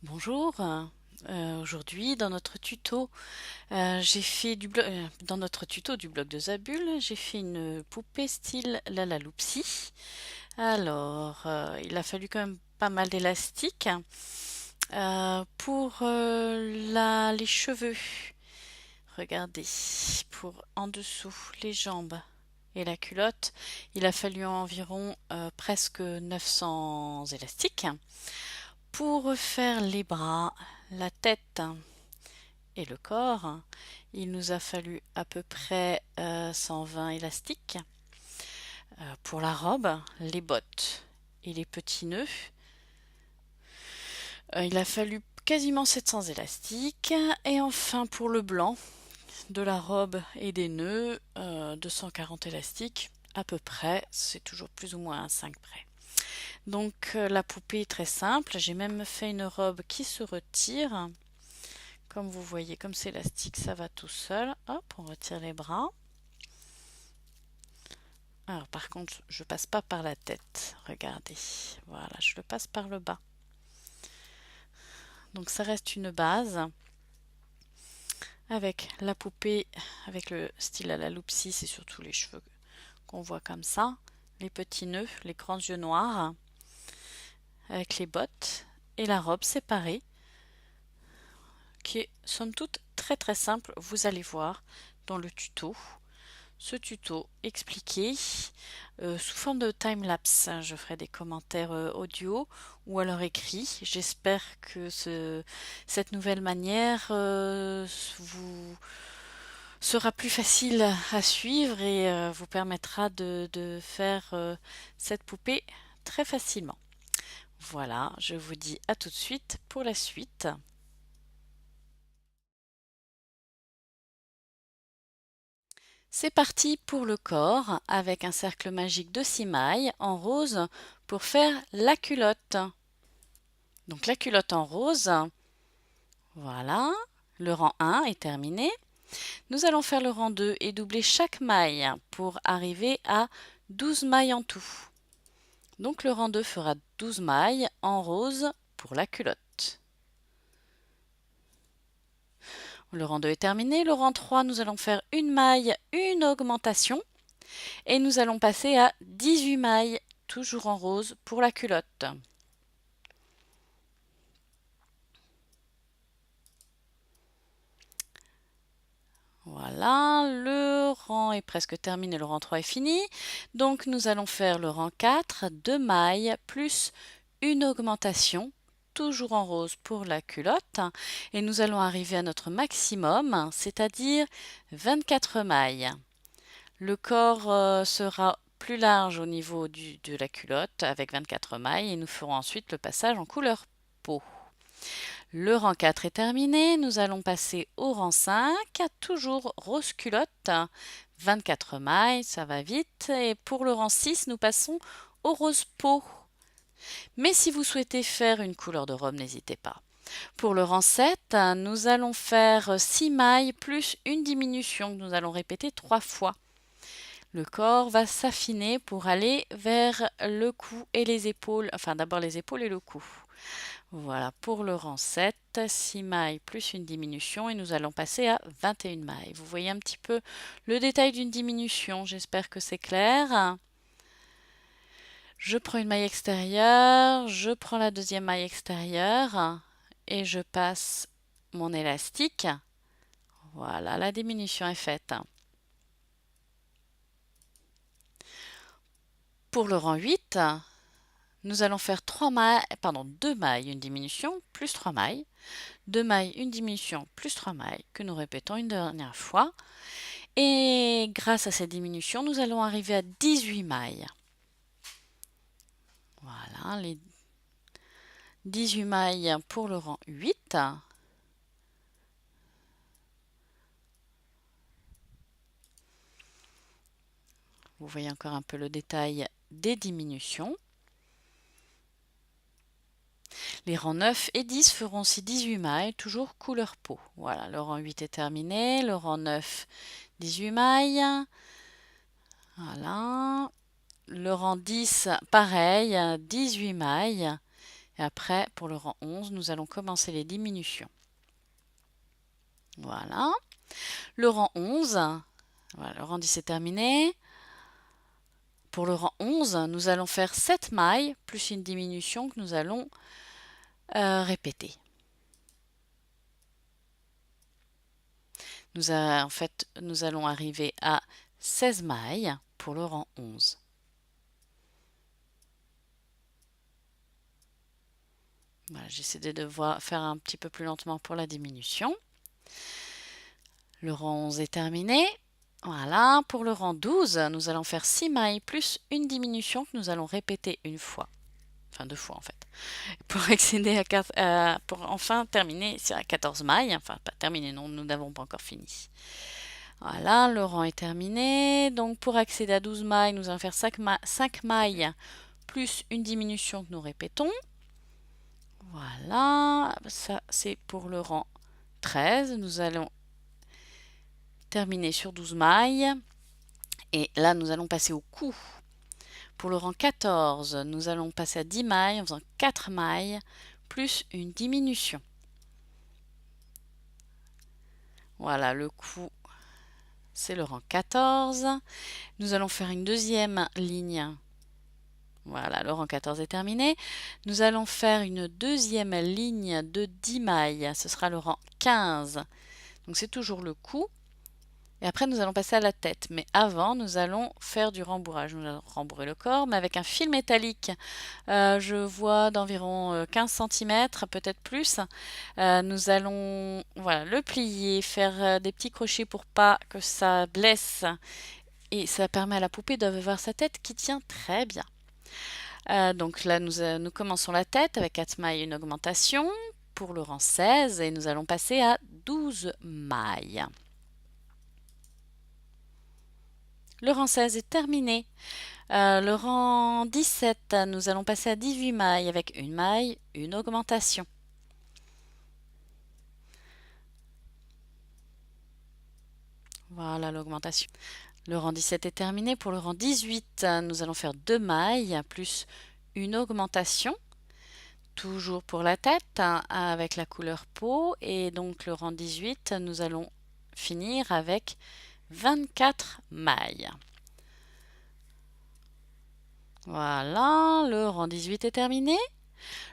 Bonjour, aujourd'hui dans notre tuto, dans notre tuto du blog de Zabul, j'ai fait une poupée style Lala Loopsy. Alors, il a fallu quand même pas mal d'élastique pour les cheveux. Regardez, pour en dessous les jambes et la culotte, il a fallu environ presque 900 élastiques. Pour faire les bras, la tête et le corps, il nous a fallu à peu près 120 élastiques. Pour la robe, les bottes et les petits nœuds, il a fallu quasiment 700 élastiques. Et enfin pour le blanc de la robe et des nœuds, 240 élastiques à peu près, c'est toujours plus ou moins à 5 près. Donc la poupée est très simple, j'ai même fait une robe qui se retire. Comme vous voyez, comme c'est élastique, ça va tout seul. Hop, on retire les bras. Alors par contre, je passe pas par la tête. Regardez. Voilà, je le passe par le bas. Donc ça reste une base avec la poupée, avec le style à la Loopsy, c'est surtout les cheveux qu'on voit comme ça. Les petits nœuds, les grands yeux noirs, avec les bottes et la robe séparée, qui est somme toute très très simple. Vous allez voir dans le tuto. Ce tuto expliqué sous forme de time-lapse. Je ferai des commentaires audio ou alors écrits. J'espère que cette nouvelle manière vous sera plus facile à suivre et vous permettra de faire cette poupée très facilement. Voilà, je vous dis à tout de suite pour la suite. C'est parti pour le corps avec un cercle magique de 6 mailles en rose pour faire la culotte. Donc la culotte en rose, voilà, le rang 1 est terminé. Nous allons faire le rang 2 et doubler chaque maille pour arriver à 12 mailles en tout. Donc le rang 2 fera 12 mailles en rose pour la culotte. Le rang 2 est terminé. Le rang 3, nous allons faire une maille, une augmentation. Et nous allons passer à 18 mailles, toujours en rose, pour la culotte. Voilà, le rang est presque terminé, le rang 3 est fini. Donc nous allons faire le rang 4, 2 mailles, plus une augmentation, toujours en rose pour la culotte. Et nous allons arriver à notre maximum, c'est-à-dire 24 mailles. Le corps sera plus large au niveau de la culotte avec 24 mailles et nous ferons ensuite le passage en couleur peau. Le rang 4 est terminé, nous allons passer au rang 5, toujours rose culotte, 24 mailles, ça va vite. Et pour le rang 6, nous passons au rose peau. Mais si vous souhaitez faire une couleur de robe, n'hésitez pas. Pour le rang 7, nous allons faire 6 mailles plus une diminution que nous allons répéter 3 fois. Le corps va s'affiner pour aller vers le cou et les épaules, enfin d'abord les épaules et le cou. Voilà, pour le rang 7, 6 mailles plus une diminution et nous allons passer à 21 mailles. Vous voyez un petit peu le détail d'une diminution, j'espère que c'est clair. Je prends une maille extérieure, je prends la deuxième maille extérieure et je passe mon élastique. Voilà, la diminution est faite. Pour le rang 8, nous allons faire 2 mailles, une diminution, plus 3 mailles. 2 mailles, une diminution, plus 3 mailles, que nous répétons une dernière fois. Et grâce à cette diminution, nous allons arriver à 18 mailles. Voilà, les 18 mailles pour le rang 8. Vous voyez encore un peu le détail des diminutions. Les rangs 9 et 10 feront aussi 18 mailles, toujours couleur peau. Voilà, le rang 8 est terminé, le rang 9, 18 mailles. Voilà. Le rang 10, pareil, 18 mailles. Et après, pour le rang 11, nous allons commencer les diminutions. Voilà. Le rang 11, voilà, le rang 10 est terminé. Pour le rang 11, nous allons faire 7 mailles plus une diminution que nous allons répéter. En fait, nous allons arriver à 16 mailles pour le rang 11. Voilà, j'essaie de faire un petit peu plus lentement pour la diminution. Le rang 11 est terminé. Voilà, pour le rang 12, nous allons faire 6 mailles plus une diminution que nous allons répéter une fois. Enfin, 2 fois en fait. Pour accéder pour enfin terminer à 14 mailles. Enfin, pas terminé, non, nous n'avons pas encore fini. Voilà, le rang est terminé. Donc, pour accéder à 12 mailles, nous allons faire 5 mailles plus une diminution que nous répétons. Voilà, ça c'est pour le rang 13. Nous allons terminer sur 12 mailles. Et là, nous allons passer au cou. Pour le rang 14, nous allons passer à 10 mailles en faisant 4 mailles plus une diminution. Voilà, le cou, c'est le rang 14. Nous allons faire une deuxième ligne. Voilà, le rang 14 est terminé. Nous allons faire une deuxième ligne de 10 mailles. Ce sera le rang 15. Donc c'est toujours le cou. Et après, nous allons passer à la tête. Mais avant, nous allons faire du rembourrage. Nous allons rembourrer le corps, mais avec un fil métallique. Je vois d'environ 15 cm, peut-être plus. Nous allons voilà, le plier, faire des petits crochets pour pas que ça blesse. Et ça permet à la poupée d'avoir sa tête qui tient très bien. Donc là, nous commençons la tête avec 4 mailles et une augmentation pour le rang 16. Et nous allons passer à 12 mailles. Le rang 16 est terminé. Le rang 17, nous allons passer à 18 mailles avec une maille, une augmentation. Voilà l'augmentation. Le rang 17 est terminé. Pour le rang 18, nous allons faire 2 mailles plus une augmentation. Toujours pour la tête avec la couleur peau. Et donc le rang 18, nous allons finir avec 24 mailles. Voilà, le rang 18 est terminé.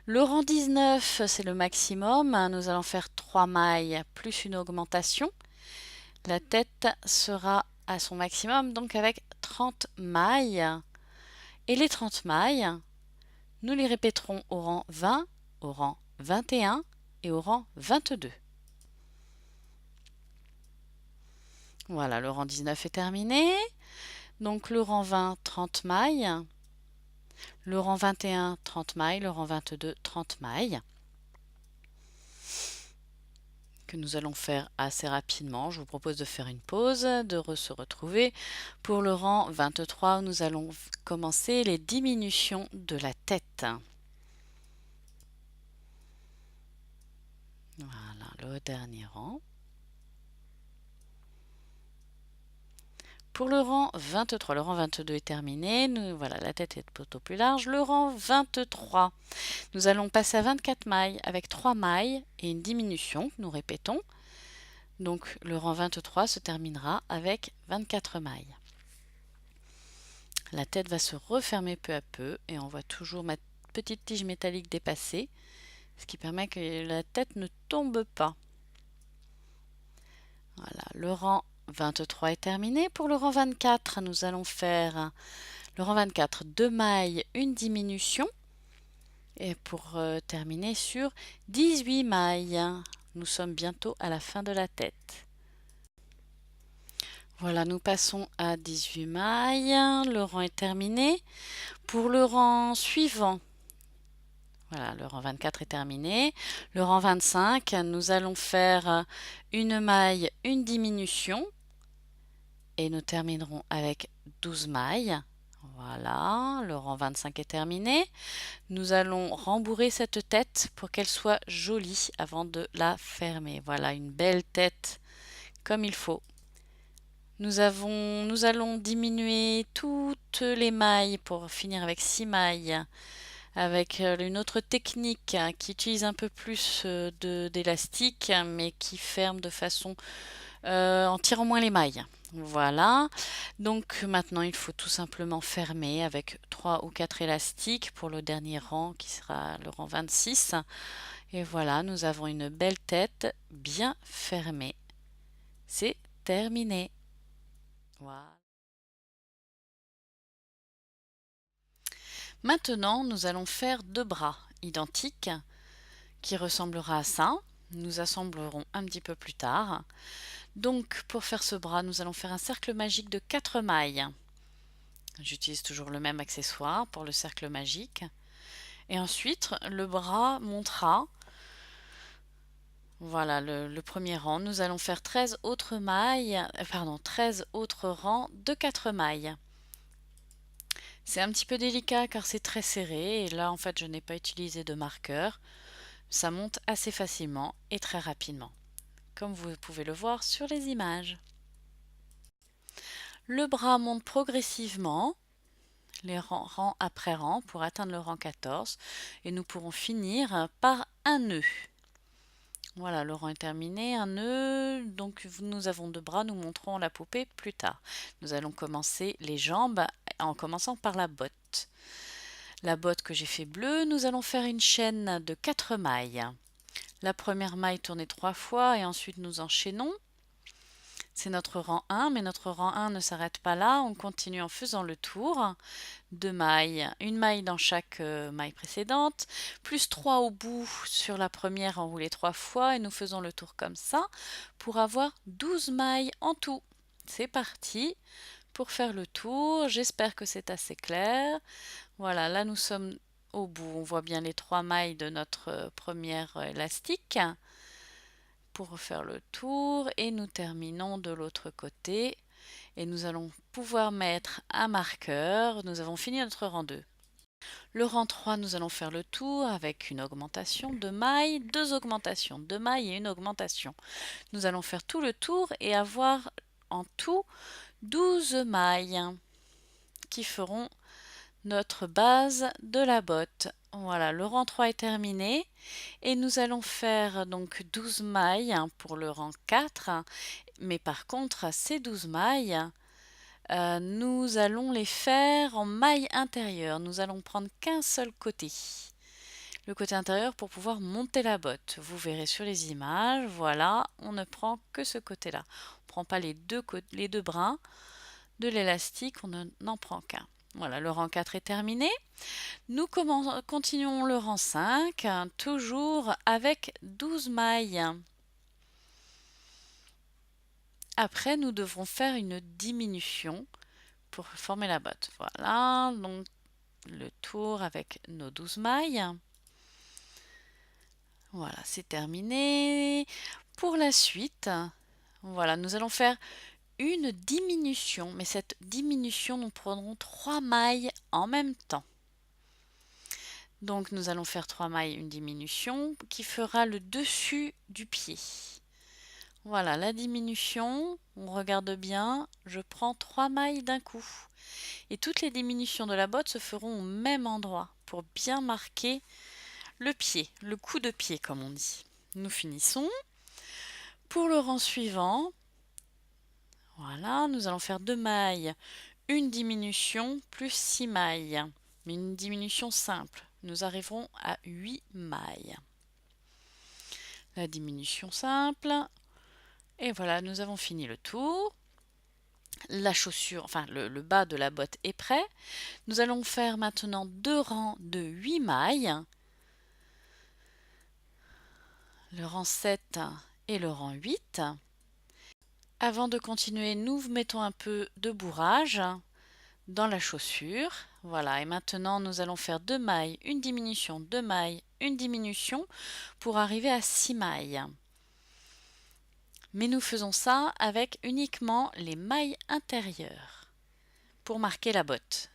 Le rang 19, c'est le maximum. Nous allons faire 3 mailles plus une augmentation. La tête sera à son maximum, donc avec 30 mailles. Et les 30 mailles, nous les répéterons au rang 20, au rang 21 et au rang 22. Voilà, le rang 19 est terminé. Donc le rang 20, 30 mailles. Le rang 21, 30 mailles. Le rang 22, 30 mailles. Que nous allons faire assez rapidement. Je vous propose de faire une pause, de se retrouver pour le rang 23 où nous allons commencer les diminutions de la tête. Voilà, le dernier rang. Pour le rang 23, le rang 22 est terminé. Voilà, la tête est plutôt plus large. Le rang 23, nous allons passer à 24 mailles avec 3 mailles et une diminution que nous répétons. Donc le rang 23 se terminera avec 24 mailles. La tête va se refermer peu à peu et on voit toujours ma petite tige métallique dépasser, ce qui permet que la tête ne tombe pas. Voilà, le rang 23 est terminé. Pour le rang 24, nous allons faire le rang 24, 2 mailles, une diminution. Et pour terminer sur 18 mailles. Nous sommes bientôt à la fin de la tête. Voilà, nous passons à 18 mailles. Le rang est terminé. Pour le rang suivant, voilà, le rang 24 est terminé. Le rang 25, nous allons faire une maille, une diminution. Et nous terminerons avec 12 mailles. Voilà, le rang 25 est terminé. Nous allons rembourrer cette tête pour qu'elle soit jolie avant de la fermer. Voilà, une belle tête comme il faut. Nous allons diminuer toutes les mailles pour finir avec 6 mailles avec une autre technique qui utilise un peu plus d'élastique, mais qui ferme de façon en tirant moins les mailles. Voilà, donc maintenant il faut tout simplement fermer avec 3 ou 4 élastiques pour le dernier rang qui sera le rang 26. Et voilà, nous avons une belle tête bien fermée. C'est terminé. Voilà. Maintenant, nous allons faire deux bras identiques qui ressemblera à ça. Nous assemblerons un petit peu plus tard. Donc, pour faire ce bras, nous allons faire un cercle magique de 4 mailles. J'utilise toujours le même accessoire pour le cercle magique. Et ensuite, le bras montera, voilà le premier rang. Nous allons faire 13 autres mailles, 13 autres rangs de 4 mailles. C'est un petit peu délicat car c'est très serré et là en fait je n'ai pas utilisé de marqueur. Ça monte assez facilement et très rapidement, comme vous pouvez le voir sur les images. Le bras monte progressivement, les rang après rang, pour atteindre le rang 14, et nous pourrons finir par un nœud. Voilà, le rang est terminé, un nœud, donc nous avons deux bras, nous montrerons la poupée plus tard. Nous allons commencer les jambes en commençant par la botte. La botte que j'ai fait bleue, nous allons faire une chaîne de 4 mailles. La première maille tournée 3 fois et ensuite nous enchaînons. C'est notre rang 1, mais notre rang 1 ne s'arrête pas là, on continue en faisant le tour. 2 mailles, une maille dans chaque maille précédente, plus 3 au bout sur la première enroulée 3 fois et nous faisons le tour comme ça pour avoir 12 mailles en tout. C'est parti pour faire le tour, j'espère que c'est assez clair. Voilà, là nous sommes au bout, on voit bien les 3 mailles de notre première élastique pour faire le tour et nous terminons de l'autre côté et nous allons pouvoir mettre un marqueur. Nous avons fini notre rang 2. Le rang 3, nous allons faire le tour avec une augmentation de mailles, deux augmentations de mailles et une augmentation. Nous allons faire tout le tour et avoir en tout 12 mailles qui feront notre base de la botte. Voilà, le rang 3 est terminé et nous allons faire donc 12 mailles pour le rang 4, mais par contre ces 12 mailles, nous allons les faire en maille intérieure. Nous allons prendre qu'un seul côté, le côté intérieur, pour pouvoir monter la botte. Vous verrez sur les images, voilà, on ne prend que ce côté-là. On ne prend pas les deux brins de l'élastique, on n'en prend qu'un. Voilà, le rang 4 est terminé. Nous continuons le rang 5, toujours avec 12 mailles. Après, nous devrons faire une diminution pour former la botte. Voilà, donc le tour avec nos 12 mailles. Voilà, c'est terminé. Pour la suite, voilà, nous allons faire une diminution, mais cette diminution, nous prendrons 3 mailles en même temps. Donc nous allons faire 3 mailles, une diminution qui fera le dessus du pied. Voilà la diminution, on regarde bien, je prends 3 mailles d'un coup. Et toutes les diminutions de la botte se feront au même endroit pour bien marquer le pied, le coup de pied comme on dit. Nous finissons. Pour le rang suivant, voilà, nous allons faire 2 mailles, une diminution plus 6 mailles, mais une diminution simple. Nous arriverons à 8 mailles. La diminution simple, et voilà, nous avons fini le tour. La chaussure, enfin le bas de la botte est prêt. Nous allons faire maintenant 2 rangs de 8 mailles. Le rang 7 et le rang 8. Avant de continuer, nous mettons un peu de bourrage dans la chaussure. Voilà, et maintenant nous allons faire 2 mailles, une diminution, 2 mailles, une diminution pour arriver à 6 mailles. Mais nous faisons ça avec uniquement les mailles intérieures pour marquer la botte.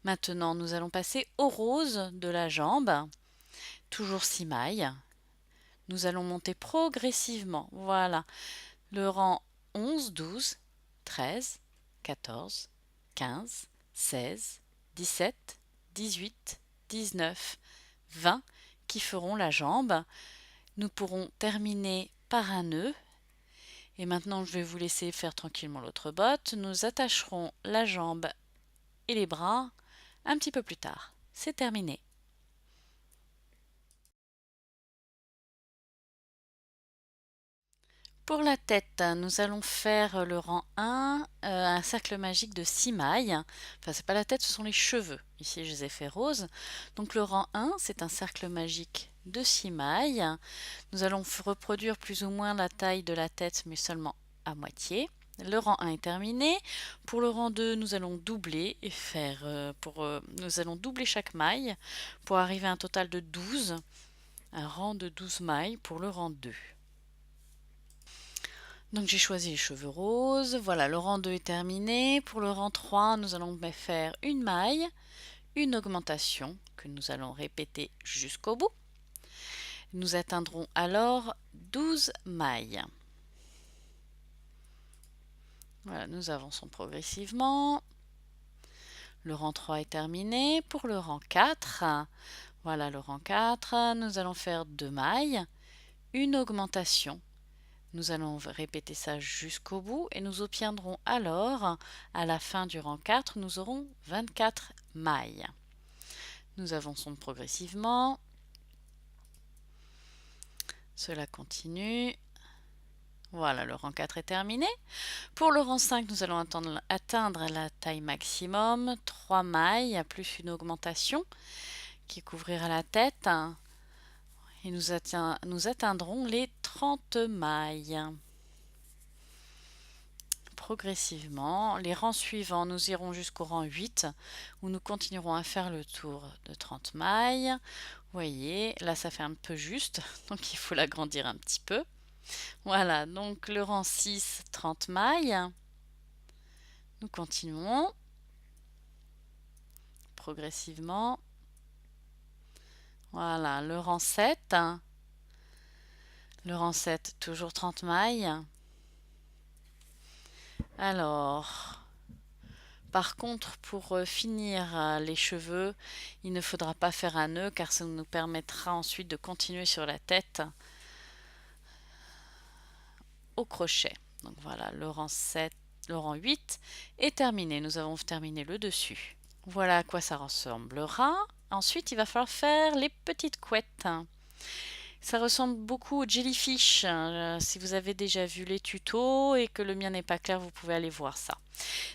Maintenant, nous allons passer au rose de la jambe. Toujours 6 mailles. Nous allons monter progressivement. Voilà. Le rang 11, 12, 13, 14, 15, 16, 17, 18, 19, 20 qui feront la jambe. Nous pourrons terminer par un nœud. Et maintenant, je vais vous laisser faire tranquillement l'autre botte. Nous attacherons la jambe et les bras un petit peu plus tard. C'est terminé. Pour la tête, nous allons faire le rang 1, un cercle magique de 6 mailles. Enfin, c'est pas la tête, ce sont les cheveux. Ici, je les ai fait roses. Donc le rang 1, c'est un cercle magique de 6 mailles. Nous allons reproduire plus ou moins la taille de la tête, mais seulement à moitié. Le rang 1 est terminé. Pour le rang 2, nous allons doubler et faire nous allons doubler chaque maille pour arriver à un total de 12. Un rang de 12 mailles pour le rang 2. Donc j'ai choisi les cheveux roses. Voilà, le rang 2 est terminé. Pour le rang 3, nous allons faire une maille, une augmentation que nous allons répéter jusqu'au bout. Nous atteindrons alors 12 mailles. Voilà, nous avançons progressivement. Le rang 3 est terminé. Pour le rang 4, voilà le rang 4, nous allons faire 2 mailles, une augmentation. Nous allons répéter ça jusqu'au bout et nous obtiendrons alors, à la fin du rang 4, nous aurons 24 mailles. Nous avançons progressivement. Cela continue. Voilà, le rang 4 est terminé. Pour le rang 5, nous allons atteindre la taille maximum, 3 mailles plus une augmentation qui couvrira la tête. Et nous atteindrons les 30 mailles. Progressivement, les rangs suivants, nous irons jusqu'au rang 8 où nous continuerons à faire le tour de 30 mailles. Vous voyez, là ça fait un peu juste, donc il faut l'agrandir un petit peu. Voilà, donc le rang 6, 30 mailles. Nous continuons progressivement. Voilà, le rang 7. Le rang 7, toujours 30 mailles. Alors, par contre, pour finir les cheveux, il ne faudra pas faire un nœud car ça nous permettra ensuite de continuer sur la tête au crochet. Donc voilà, le rang 7, le rang 8 est terminé. Nous avons terminé le dessus. Voilà à quoi ça ressemblera. Ensuite, il va falloir faire les petites couettes. Ça ressemble beaucoup au jellyfish. Si vous avez déjà vu les tutos et que le mien n'est pas clair, vous pouvez aller voir ça.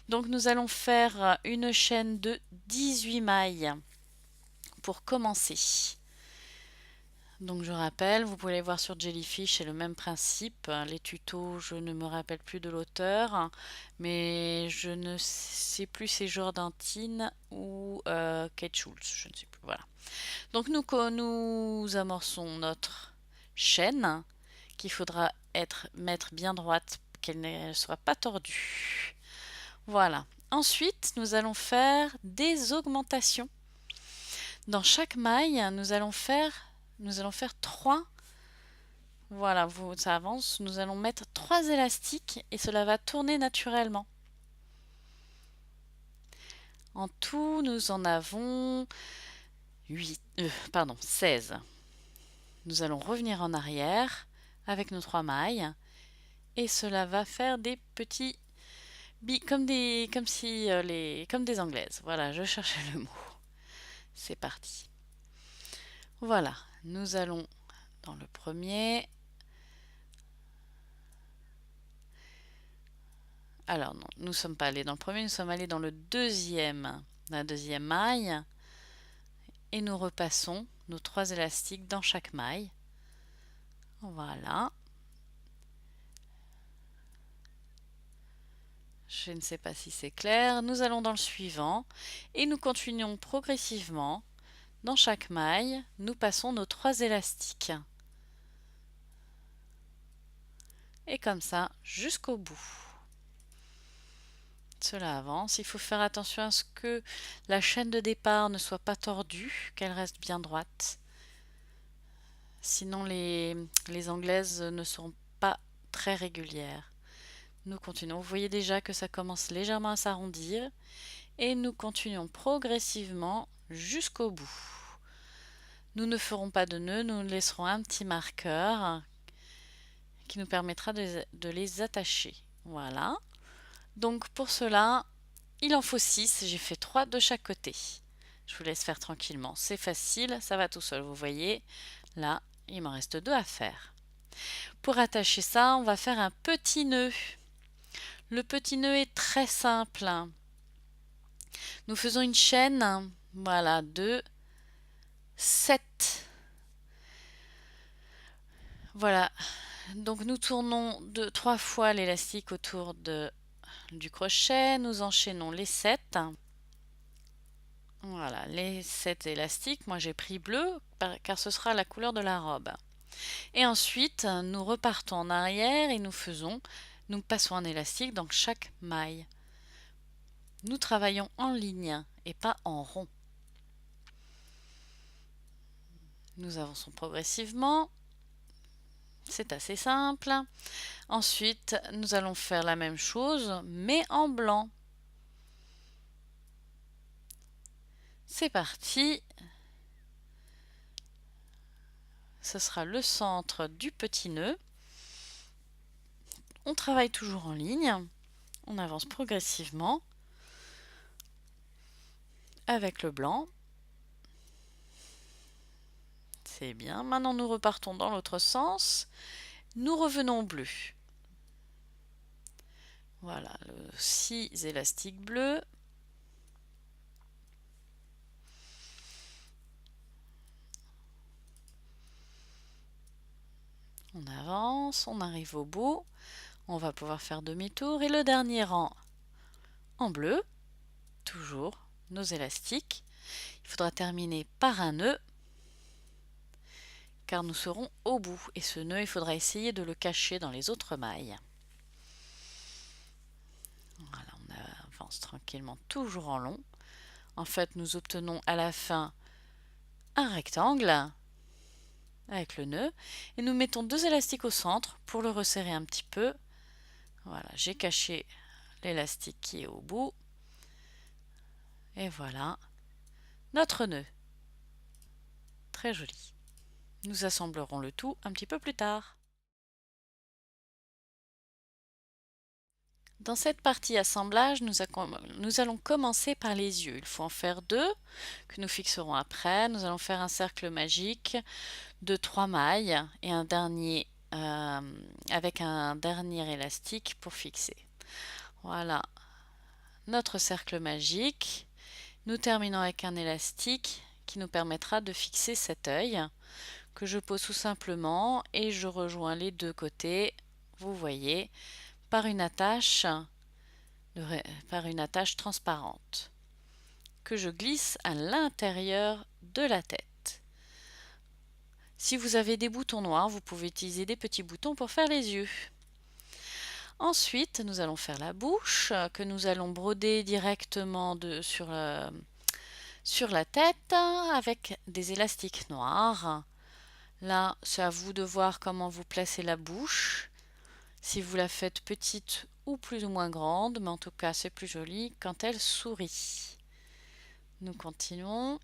Donc nous allons faire une chaîne de 18 mailles pour commencer. Donc je rappelle, vous pouvez aller voir sur Jellyfish, c'est le même principe. Les tutos, je ne me rappelle plus de l'auteur, mais je ne sais plus si c'est Jordan Tin ou Kate Schultz, je ne sais plus. Voilà. Donc nous amorçons notre chaîne qu'il faudra mettre bien droite, qu'elle ne soit pas tordue. Voilà. Ensuite, nous allons faire des augmentations. Dans chaque maille, nous allons faire 3. Voilà, ça avance. Nous allons mettre 3 élastiques et cela va tourner naturellement. En tout, nous en avons 16. Nous allons revenir en arrière avec nos 3 mailles et cela va faire des petits comme des anglaises. Voilà, je cherchais le mot. C'est parti. Voilà, nous allons dans le premier. Alors non, nous ne sommes pas allés dans le premier, nous sommes allés dans le deuxième, la deuxième maille. Et nous repassons nos 3 élastiques dans chaque maille. Voilà. Je ne sais pas si c'est clair. Nous allons dans le suivant et nous continuons progressivement. Dans chaque maille, nous passons nos 3 élastiques. Et comme ça, jusqu'au bout. Cela avance. Il faut faire attention à ce que la chaîne de départ ne soit pas tordue, qu'elle reste bien droite. Sinon, les anglaises ne seront pas très régulières. Nous continuons. Vous voyez déjà que ça commence légèrement à s'arrondir. Et nous continuons progressivement jusqu'au bout. Nous ne ferons pas de nœud, nous laisserons un petit marqueur qui nous permettra de les attacher. Voilà. Donc pour cela, il en faut 6, j'ai fait 3 de chaque côté. Je vous laisse faire tranquillement, c'est facile, ça va tout seul, vous voyez. Là, il m'en reste 2 à faire. Pour attacher ça, on va faire un petit nœud. Le petit nœud est très simple. Nous faisons une chaîne, voilà, de 7. Voilà, donc nous tournons 3 fois l'élastique autour du crochet, nous enchaînons les 7. Voilà, les 7 élastiques, moi j'ai pris bleu car ce sera la couleur de la robe. Et ensuite, nous repartons en arrière et nous passons un élastique dans chaque maille. Nous travaillons en ligne et pas en rond. Nous avançons progressivement. C'est assez simple. Ensuite, nous allons faire la même chose, mais en blanc. C'est parti. Ce sera le centre du petit nœud. On travaille toujours en ligne. On avance progressivement avec le blanc. C'est bien. Maintenant, nous repartons dans l'autre sens. Nous revenons au bleu. Voilà, le 6 élastiques bleus. On avance, on arrive au bout. On va pouvoir faire demi-tour. Et le dernier rang en bleu, toujours nos élastiques. Il faudra terminer par un nœud car nous serons au bout. Et ce nœud, il faudra essayer de le cacher dans les autres mailles. Voilà, on avance tranquillement, toujours en long. En fait, nous obtenons à la fin un rectangle avec le nœud et nous mettons 2 élastiques au centre pour le resserrer un petit peu. Voilà, j'ai caché l'élastique qui est au bout. Et voilà notre nœud. Très joli. Nous assemblerons le tout un petit peu plus tard. Dans cette partie assemblage, nous allons commencer par les yeux. Il faut en faire 2 que nous fixerons après. Nous allons faire un cercle magique de 3 mailles et un dernier avec un dernier élastique pour fixer. Voilà notre cercle magique. Nous terminons avec un élastique qui nous permettra de fixer cet œil que je pose tout simplement et je rejoins les 2 côtés, vous voyez, par une attache transparente que je glisse à l'intérieur de la tête. Si vous avez des boutons noirs, vous pouvez utiliser des petits boutons pour faire les yeux. Ensuite, nous allons faire la bouche que nous allons broder directement sur la tête avec des élastiques noirs. Là, c'est à vous de voir comment vous placez la bouche. Si vous la faites petite ou plus ou moins grande, mais en tout cas, c'est plus joli quand elle sourit. Nous continuons.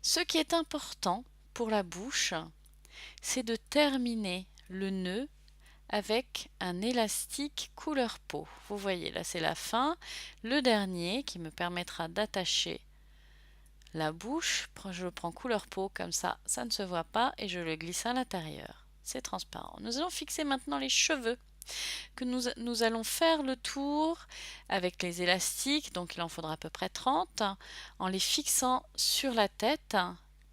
Ce qui est important pour la bouche, c'est de terminer le nœud avec un élastique couleur peau. Vous voyez, là c'est la fin. Le dernier qui me permettra d'attacher la bouche, je le prends couleur peau, comme ça, ça ne se voit pas et je le glisse à l'intérieur. C'est transparent. Nous allons fixer maintenant les cheveux que nous allons faire le tour avec les élastiques, donc il en faudra à peu près 30, en les fixant sur la tête,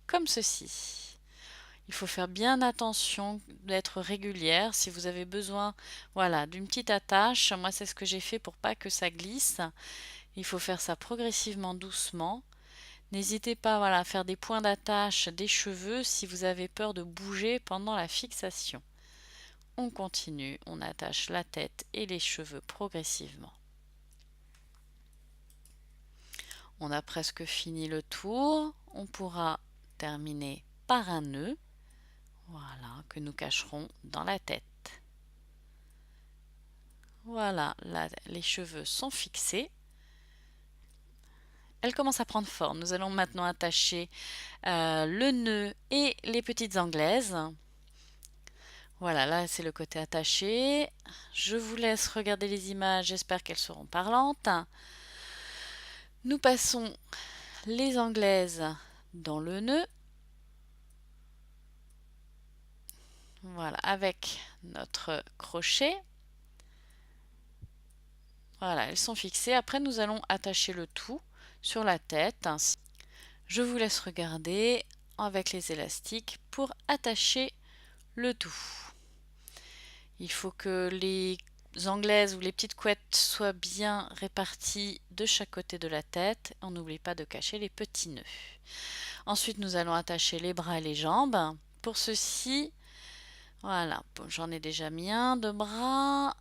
comme ceci. Il faut faire bien attention d'être régulière. Si vous avez besoin, voilà, d'une petite attache, moi c'est ce que j'ai fait pour pas que ça glisse. Il faut faire ça progressivement, doucement. N'hésitez pas, voilà, à faire des points d'attache des cheveux si vous avez peur de bouger pendant la fixation. On continue, on attache la tête et les cheveux progressivement. On a presque fini le tour. On pourra terminer par un nœud, voilà, que nous cacherons dans la tête. Voilà, là, les cheveux sont fixés. elle commence à prendre forme. Nous allons maintenant attacher le nœud et les petites anglaises. Voilà, là c'est le côté attaché. Je vous laisse regarder les images, j'espère qu'elles seront parlantes. Nous passons les anglaises dans le nœud. Voilà, avec notre crochet. Voilà, elles sont fixées. Après, nous allons attacher le tout sur la tête. Je vous laisse regarder avec les élastiques pour attacher le tout. Il faut que les anglaises ou les petites couettes soient bien réparties de chaque côté de la tête. On n'oublie pas de cacher les petits nœuds. Ensuite, nous allons attacher les bras et les jambes. Pour ceci, voilà, j'en ai déjà mis un de bras.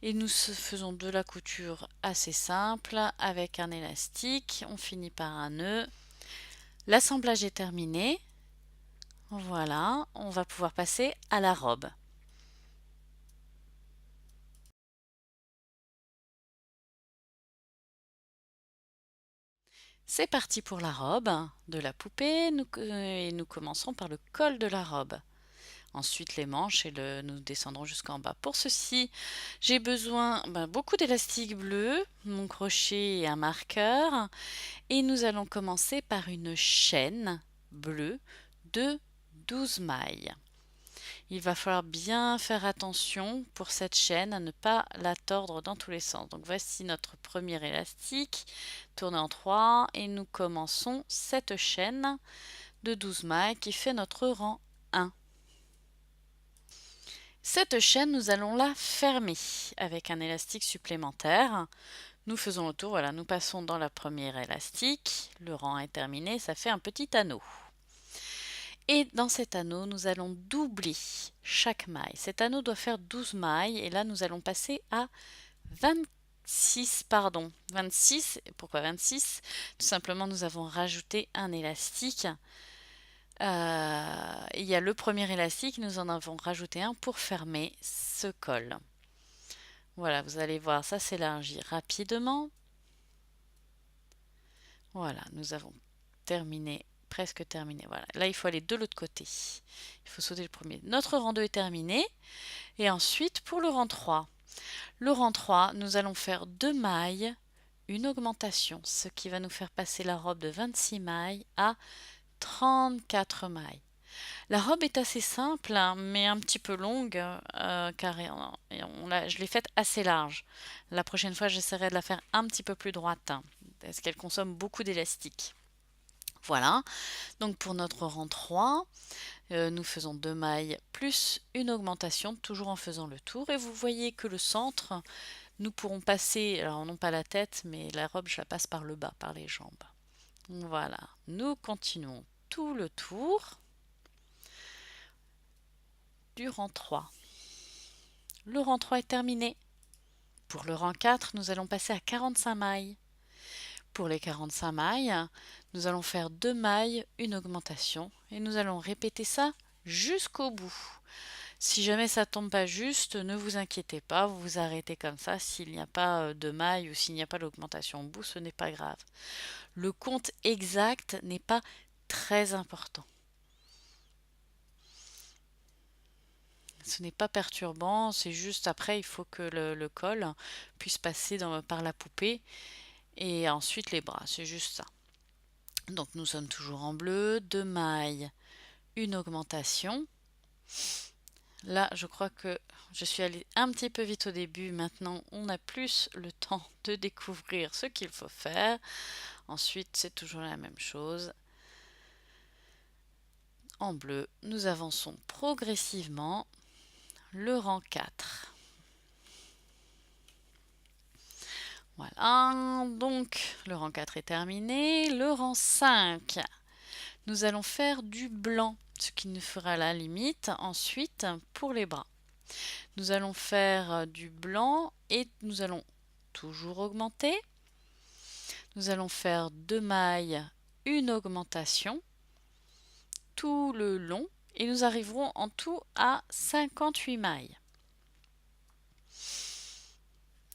Et nous faisons de la couture assez simple avec un élastique. On finit par un nœud. L'assemblage est terminé. Voilà, on va pouvoir passer à la robe. C'est parti pour la robe de la poupée et nous commencerons par le col de la robe. Ensuite les manches et nous descendrons jusqu'en bas. Pour ceci, j'ai besoin beaucoup d'élastique bleu, mon crochet et un marqueur. Et nous allons commencer par une chaîne bleue de 12 mailles. Il va falloir bien faire attention pour cette chaîne à ne pas la tordre dans tous les sens. Donc voici notre premier élastique, tourné en 3 et nous commençons cette chaîne de 12 mailles qui fait notre rang 1. Cette chaîne, nous allons la fermer avec un élastique supplémentaire. Nous faisons le tour, voilà, nous passons dans la première élastique, le rang est terminé, ça fait un petit anneau. Et dans cet anneau, nous allons doubler chaque maille. Cet anneau doit faire 12 mailles et là nous allons passer à 26, pardon, 26, pourquoi 26? Tout simplement nous avons rajouté un élastique. Il y a le premier élastique, nous en avons rajouté un pour fermer ce col. Voilà, vous allez voir, ça s'élargit rapidement. Voilà, nous avons terminé, presque terminé. Voilà, là il faut aller de l'autre côté. Il faut sauter le premier. Notre rang 2 est terminé. Et ensuite, pour le rang 3. Le rang 3, nous allons faire 2 mailles, une augmentation, ce qui va nous faire passer la robe de 26 mailles à 34 mailles. La robe est assez simple, hein, mais un petit peu longue, car je l'ai faite assez large. La prochaine fois, j'essaierai de la faire un petit peu plus droite, hein, parce qu'elle consomme beaucoup d'élastique. Voilà, donc pour notre rang 3, nous faisons 2 mailles plus une augmentation, toujours en faisant le tour. Et vous voyez que le centre, nous pourrons passer, alors non pas la tête, mais la robe, je la passe par le bas, par les jambes. Voilà, nous continuons tout le tour du rang 3. Le rang 3 est terminé. Pour le rang 4, nous allons passer à 45 mailles. Pour les 45 mailles, nous allons faire 2 mailles, une augmentation, et nous allons répéter ça jusqu'au bout. Si jamais ça tombe pas juste, ne vous inquiétez pas, vous vous arrêtez comme ça. S'il n'y a pas de maille ou s'il n'y a pas l'augmentation au bout, ce n'est pas grave. Le compte exact n'est pas très important. Ce n'est pas perturbant, c'est juste après il faut que le col puisse passer par la poupée et ensuite les bras, c'est juste ça. Donc nous sommes toujours en bleu, 2 mailles, une augmentation. Là je crois que je suis allée un petit peu vite au début, maintenant on a plus le temps de découvrir ce qu'il faut faire. Ensuite c'est toujours la même chose. En bleu, nous avançons progressivement. Le rang 4. Voilà, donc le rang 4 est terminé. Le rang 5, nous allons faire du blanc, ce qui nous fera la limite ensuite pour les bras. Nous allons faire du blanc et nous allons toujours augmenter. Nous allons faire 2 mailles, une augmentation tout le long et nous arriverons en tout à 58 mailles.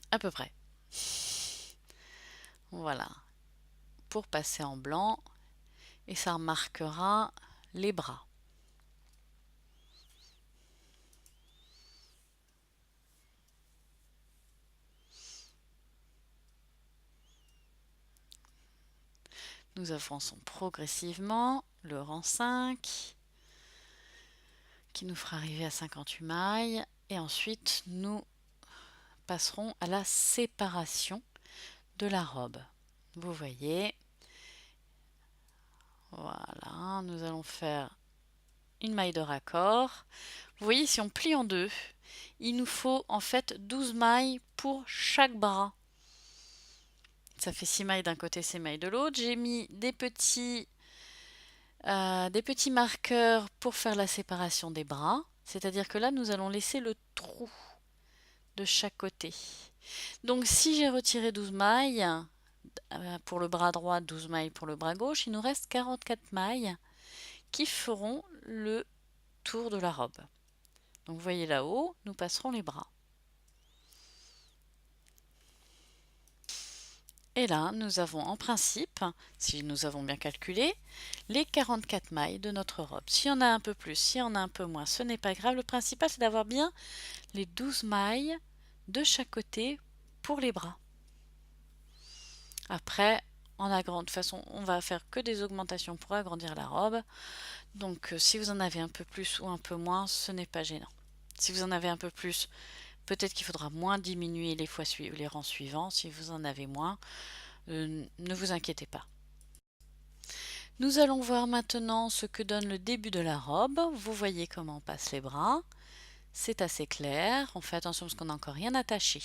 À peu près. Voilà, pour passer en blanc et ça marquera les bras. Nous avançons progressivement le rang 5 qui nous fera arriver à 58 mailles et ensuite nous passerons à la séparation de la robe. Vous voyez, voilà, nous allons faire une maille de raccord. Vous voyez, si on plie en deux, il nous faut en fait 12 mailles pour chaque bras. Ça fait 6 mailles d'un côté, 6 mailles de l'autre. J'ai mis des petits marqueurs pour faire la séparation des bras. C'est-à-dire que là, nous allons laisser le trou de chaque côté. Donc si j'ai retiré 12 mailles pour le bras droit, 12 mailles pour le bras gauche, il nous reste 44 mailles qui feront le tour de la robe. Donc vous voyez là-haut, nous passerons les bras. Et là, nous avons en principe, si nous avons bien calculé, les 44 mailles de notre robe. S'il y en a un peu plus, s'il y en a un peu moins, ce n'est pas grave. Le principal, c'est d'avoir bien les 12 mailles de chaque côté pour les bras. Après, de toute façon, on va faire que des augmentations pour agrandir la robe. Donc, si vous en avez un peu plus ou un peu moins, ce n'est pas gênant. Si vous en avez un peu plus, peut-être qu'il faudra moins diminuer les rangs suivants. Si vous en avez moins, ne vous inquiétez pas. Nous allons voir maintenant ce que donne le début de la robe. Vous voyez comment on passe les bras. C'est assez clair. On fait attention parce qu'on n'a encore rien attaché.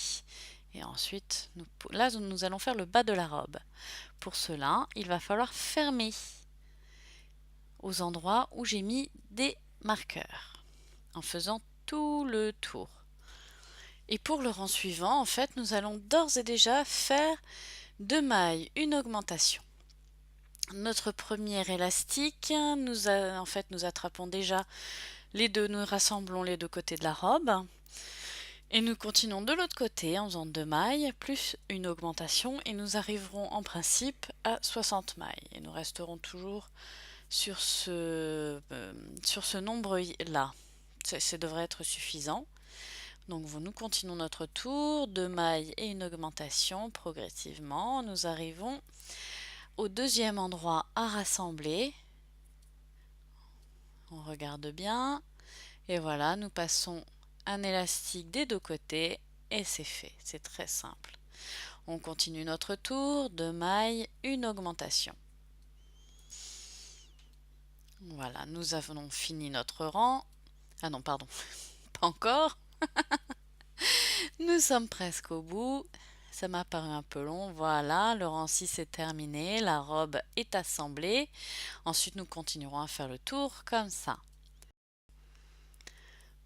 Et ensuite, là, nous allons faire le bas de la robe. Pour cela, il va falloir fermer aux endroits où j'ai mis des marqueurs en faisant tout le tour. Et pour le rang suivant, en fait, nous allons d'ores et déjà faire 2 mailles, une augmentation. Notre premier élastique, nous attrapons déjà les deux, nous rassemblons les deux côtés de la robe. Et nous continuons de l'autre côté en faisant 2 mailles plus une augmentation et nous arriverons en principe à 60 mailles. Et nous resterons toujours sur ce nombre-là. Ça devrait être suffisant. Donc nous continuons notre tour, 2 mailles et une augmentation progressivement. Nous arrivons au deuxième endroit à rassembler. On regarde bien. Et voilà, nous passons un élastique des deux côtés et c'est fait. C'est très simple. On continue notre tour, 2 mailles, une augmentation. Voilà, nous avons fini notre rang. Ah non, pardon, pas encore. Nous sommes presque au bout. Ça m'a paru un peu long. Voilà, le rang 6 est terminé. La robe est assemblée. Ensuite, nous continuerons à faire le tour comme ça.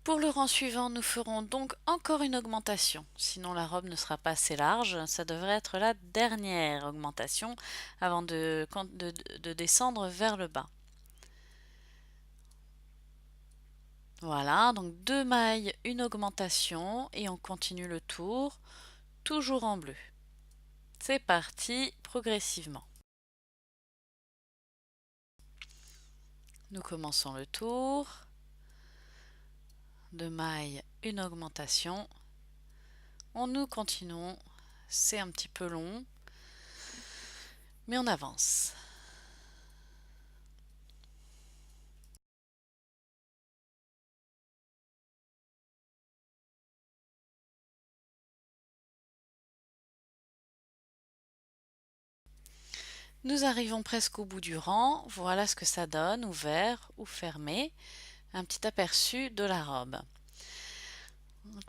Pour le rang suivant, nous ferons donc encore une augmentation. Sinon, la robe ne sera pas assez large. Ça devrait être la dernière augmentation avant de descendre vers le bas. Voilà, donc 2 mailles, une augmentation et on continue le tour, toujours en bleu. C'est parti, progressivement. Nous commençons le tour. 2 mailles, une augmentation. Nous continuons. C'est un petit peu long, mais on avance. Nous arrivons presque au bout du rang. Voilà ce que ça donne, ouvert ou fermé. Un petit aperçu de la robe.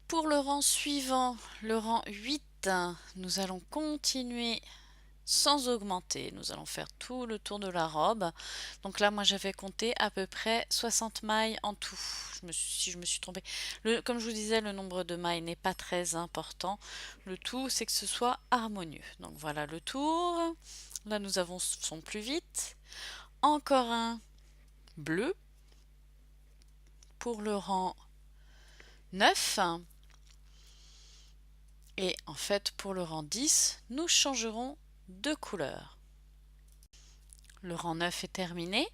Pour le rang suivant, le rang 8, nous allons continuer sans augmenter. Nous allons faire tout le tour de la robe. Donc là, moi, j'avais compté à peu près 60 mailles en tout. Si je me suis trompée. Comme je vous disais, le nombre de mailles n'est pas très important. Le tout, c'est que ce soit harmonieux. Donc voilà le tour. Là, nous avançons plus vite. Encore un bleu pour le rang 9. Et en fait, pour le rang 10, nous changerons deux couleurs. Le rang 9 est terminé.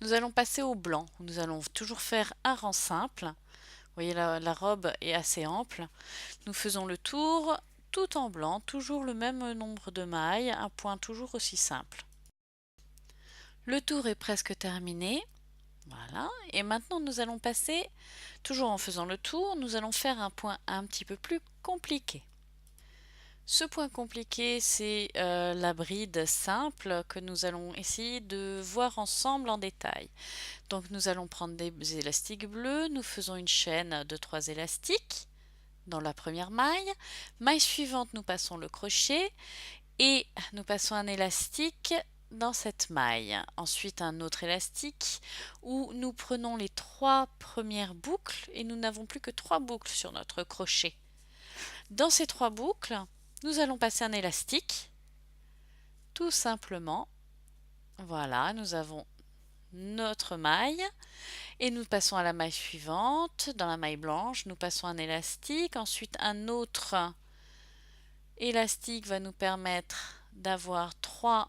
Nous allons passer au blanc. Nous allons toujours faire un rang simple. Vous voyez, la robe est assez ample. Nous faisons le tour tout en blanc, toujours le même nombre de mailles, un point toujours aussi simple. Le tour est presque terminé. Voilà. Et maintenant, nous allons passer, toujours en faisant le tour, nous allons faire un point un petit peu plus compliqué. Ce point compliqué, c'est la bride simple que nous allons essayer de voir ensemble en détail. Donc nous allons prendre des élastiques bleus, nous faisons une chaîne de 3 élastiques dans la première maille. Maille suivante, nous passons le crochet et nous passons un élastique dans cette maille. Ensuite un autre élastique où nous prenons les 3 premières boucles et nous n'avons plus que 3 boucles sur notre crochet. Dans ces 3 boucles, nous allons passer un élastique, tout simplement. Voilà, nous avons notre maille et nous passons à la maille suivante. Dans la maille blanche, nous passons un élastique, ensuite un autre élastique va nous permettre d'avoir 3,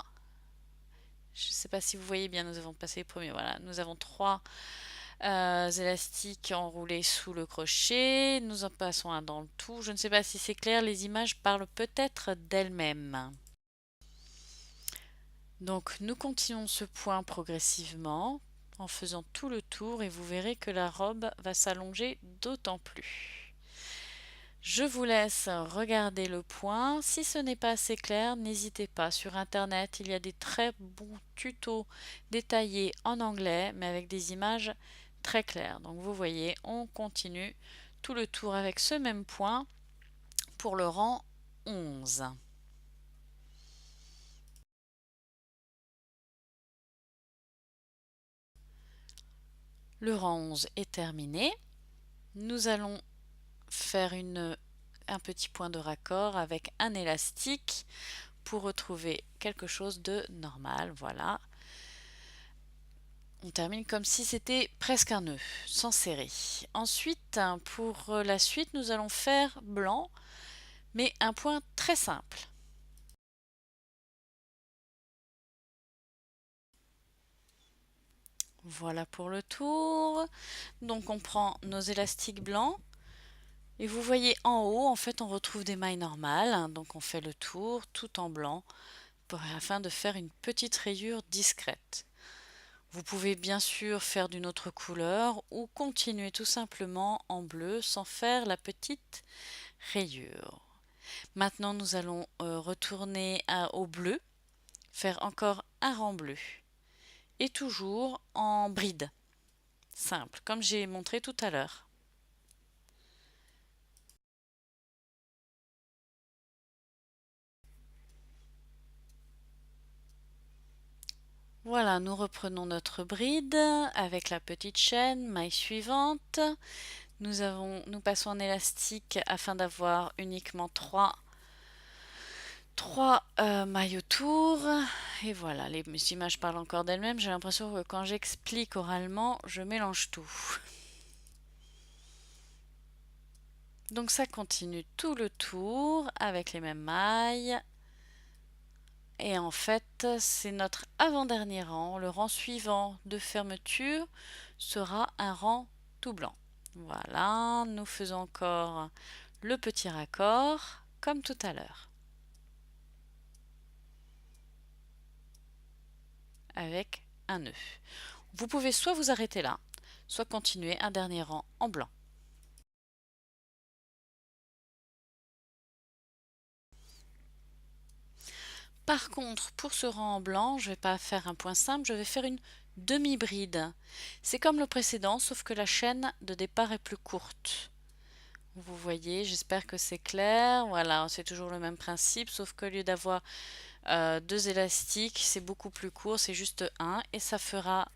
je ne sais pas si vous voyez bien, nous avons passé les premiers, voilà, nous avons 3 élastiques enroulés sous le crochet, nous en passons un dans le tout. Je ne sais pas si c'est clair, les images parlent peut-être d'elles-mêmes. Donc nous continuons ce point progressivement en faisant tout le tour et vous verrez que la robe va s'allonger d'autant plus. Je vous laisse regarder le point. Si ce n'est pas assez clair, n'hésitez pas. Sur internet, il y a des très bons tutos détaillés en anglais, mais avec des images très claires. Donc vous voyez, on continue tout le tour avec ce même point pour le rang 11. Le rang 11 est terminé. Nous allons faire un petit point de raccord avec un élastique pour retrouver quelque chose de normal. Voilà. On termine comme si c'était presque un nœud, sans serrer. Ensuite, pour la suite, nous allons faire blanc, mais un point très simple. Voilà pour le tour. Donc on prend nos élastiques blancs. Et vous voyez en haut, en fait, on retrouve des mailles normales. Donc on fait le tour tout en blanc afin de faire une petite rayure discrète. Vous pouvez bien sûr faire d'une autre couleur ou continuer tout simplement en bleu sans faire la petite rayure. Maintenant nous allons retourner au bleu, faire encore un rang bleu et toujours en bride, simple, comme j'ai montré tout à l'heure. Voilà, nous reprenons notre bride avec la petite chaîne, maille suivante. Nous passons en élastique afin d'avoir uniquement 3 mailles autour. Et voilà, les images parlent encore d'elles-mêmes. J'ai l'impression que quand j'explique oralement, je mélange tout. Donc ça continue tout le tour avec les mêmes mailles. Et en fait, c'est notre avant-dernier rang. Le rang suivant de fermeture sera un rang tout blanc. Voilà, nous faisons encore le petit raccord comme tout à l'heure. Avec un nœud. Vous pouvez soit vous arrêter là, soit continuer un dernier rang en blanc. Par contre, pour ce rang en blanc, je ne vais pas faire un point simple, je vais faire une demi-bride. C'est comme le précédent, sauf que la chaîne de départ est plus courte. Vous voyez, j'espère que c'est clair. Voilà, c'est toujours le même principe, sauf qu'au lieu d'avoir 2 élastiques, c'est beaucoup plus court, c'est juste un, et ça fera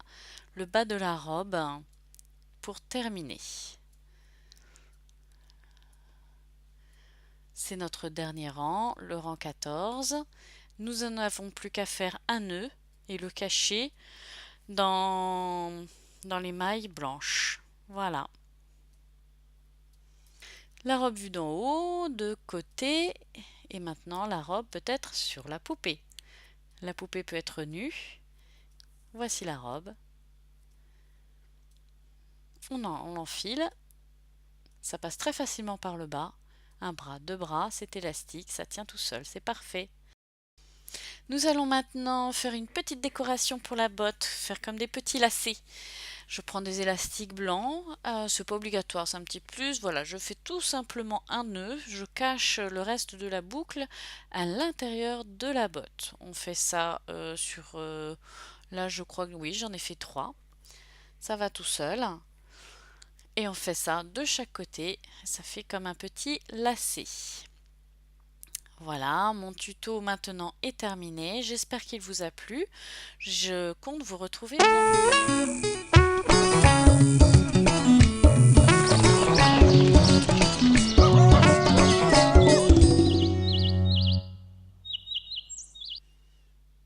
le bas de la robe pour terminer. C'est notre dernier rang, le rang 14. Nous n'en avons plus qu'à faire un nœud et le cacher dans les mailles blanches. Voilà. La robe vue d'en haut, de côté Et maintenant, la robe peut être sur la poupée. La poupée peut être nue. Voici la robe. On l'enfile. Ça passe très facilement par le bas. Un bras, deux bras, c'est élastique, ça tient tout seul, c'est parfait. Nous allons maintenant faire une petite décoration pour la botte, faire comme des petits lacets. Je prends des élastiques blancs, c'est pas obligatoire, c'est un petit plus. Voilà, je fais tout simplement un nœud, je cache le reste de la boucle à l'intérieur de la botte. On fait ça là je crois que oui, j'en ai fait 3. Ça va tout seul. Et on fait ça de chaque côté, ça fait comme un petit lacet. Voilà, mon tuto maintenant est terminé. J'espère qu'il vous a plu. Je compte vous retrouver bientôt.